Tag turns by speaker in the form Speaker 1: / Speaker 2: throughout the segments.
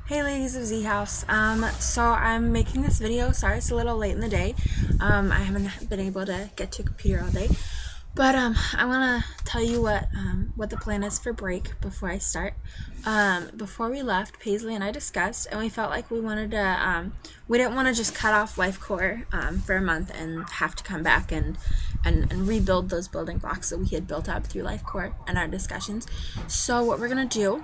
Speaker 1: Hey ladies of Z House. So I'm making this video. Sorry it's a little late in the day. I haven't been able to get to a computer all day. But I want to tell you what the plan is for break before I start. Before we left, Paisley and I discussed, and we felt like we wanted to, we didn't want to just cut off Life Core for a month and have to come back and rebuild those building blocks that we had built up through Life Core and our discussions. So what we're going to do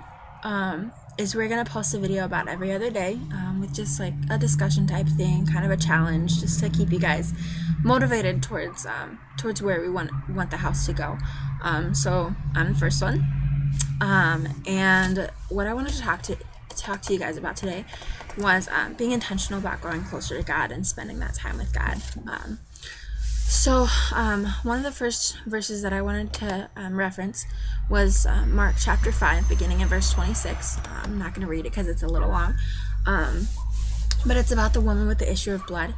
Speaker 1: is we're going to post a video about every other day with just like a discussion type thing, kind of a challenge, just to keep you guys motivated towards where we want the house to go. So I'm the first one. And what I wanted to talk to you guys about today was being intentional about growing closer to God and spending that time with God. So one of the first verses that I wanted to reference was Mark chapter 5, beginning in verse 26. I'm not going to read it because it's a little long, but it's about the woman with the issue of blood.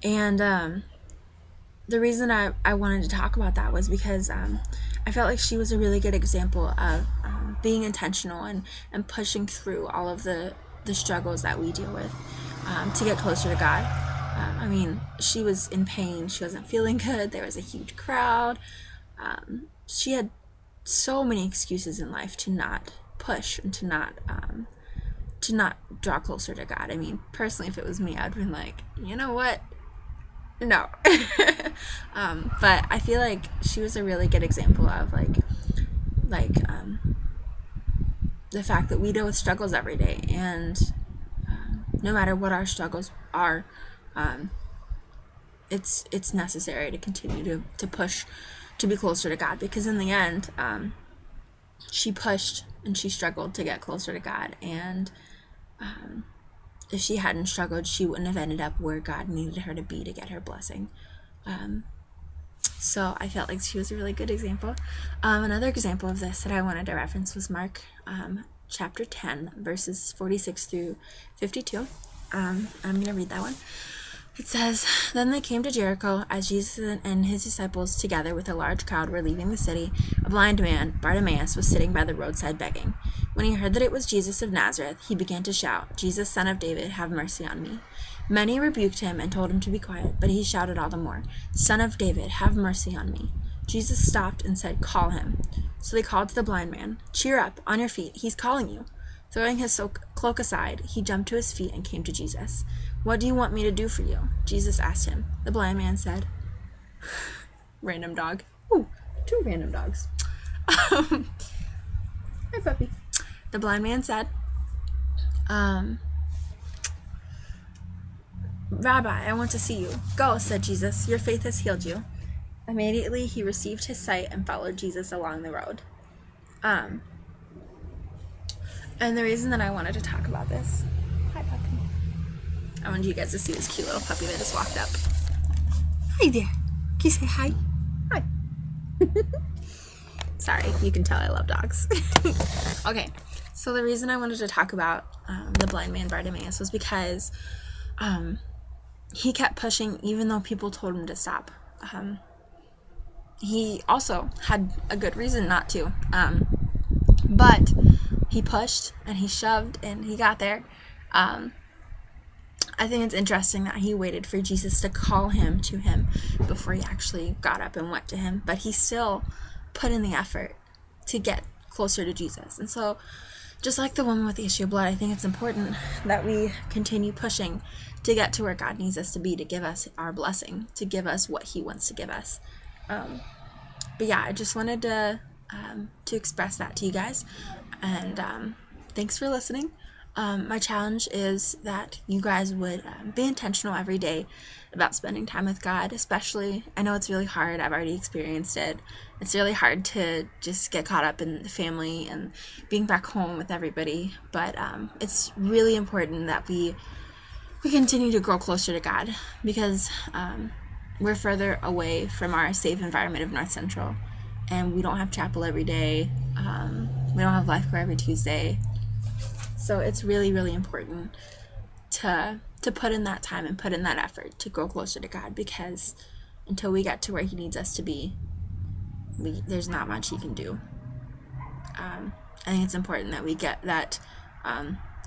Speaker 1: And the reason I wanted to talk about that was because I felt like she was a really good example of being intentional and pushing through all of the struggles that we deal with to get closer to God. I mean, she was in pain. She wasn't feeling good. There was a huge crowd. She had so many excuses in life to not push and to not draw closer to God. I mean, personally, if it was me, I'd been like, you know what? No. But I feel like she was a really good example of the fact that we deal with struggles every day, and no matter what our struggles are, it's necessary to continue to push to be closer to God, because in the end, she pushed and she struggled to get closer to God, and if she hadn't struggled, she wouldn't have ended up where God needed her to be to get her blessing. So I felt like she was a really good example. Another example of this that I wanted to reference was Mark chapter 10, verses 46 through 52. I'm going to read that one. It says, "Then they came to Jericho. As Jesus and his disciples, together with a large crowd, were leaving the city, a blind man, Bartimaeus, was sitting by the roadside begging. When he heard that it was Jesus of Nazareth, he began to shout, 'Jesus, Son of David, have mercy on me.' Many rebuked him and told him to be quiet, but he shouted all the more, 'Son of David, have mercy on me.' Jesus stopped and said, 'Call him.' So they called to the blind man, 'Cheer up, on your feet, he's calling you.' Throwing his cloak aside, he jumped to his feet and came to Jesus. 'What do you want me to do for you?' Jesus asked him. The blind man said," random dog. Ooh, 2 random dogs. Hi, puppy. The blind man said, "Rabbi, I want to see you." "Go," said Jesus. "Your faith has healed you." Immediately he received his sight and followed Jesus along the road. And the reason that I wanted to talk about this, hi puppy, I wanted you guys to see this cute little puppy that just walked up. Hi there. Can you say hi? Hi. Sorry, you can tell I love dogs. Okay, so the reason I wanted to talk about the blind man Bartimaeus was because he kept pushing even though people told him to stop. He also had a good reason not to, but he pushed and he shoved and he got there. I think it's interesting that he waited for Jesus to call him to him before he actually got up and went to him, but he still put in the effort to get closer to Jesus. And so, just like the woman with the issue of blood, I think it's important that we continue pushing to get to where God needs us to be, to give us our blessing, to give us what he wants to give us. But yeah, I just wanted to express that to you guys, and thanks for listening. My challenge is that you guys would be intentional every day about spending time with God, especially, I know it's really hard, I've already experienced it. It's really hard to just get caught up in the family and being back home with everybody, but it's really important that we continue to grow closer to God, because we're further away from our safe environment of North Central, and we don't have chapel every day, we don't have Life Core every Tuesday. So it's really, really important to put in that time and put in that effort to grow closer to God, because until we get to where he needs us to be, there's not much he can do. I think it's important that we get that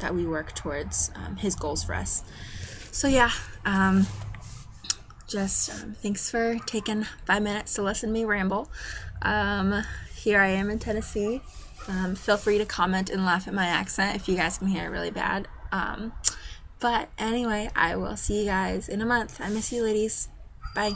Speaker 1: that we work towards his goals for us. So yeah, thanks for taking 5 minutes to listen to me ramble. Here I am in Tennessee. Feel free to comment and laugh at my accent if you guys can hear it really bad. But anyway, I will see you guys in a month. I miss you, ladies. Bye.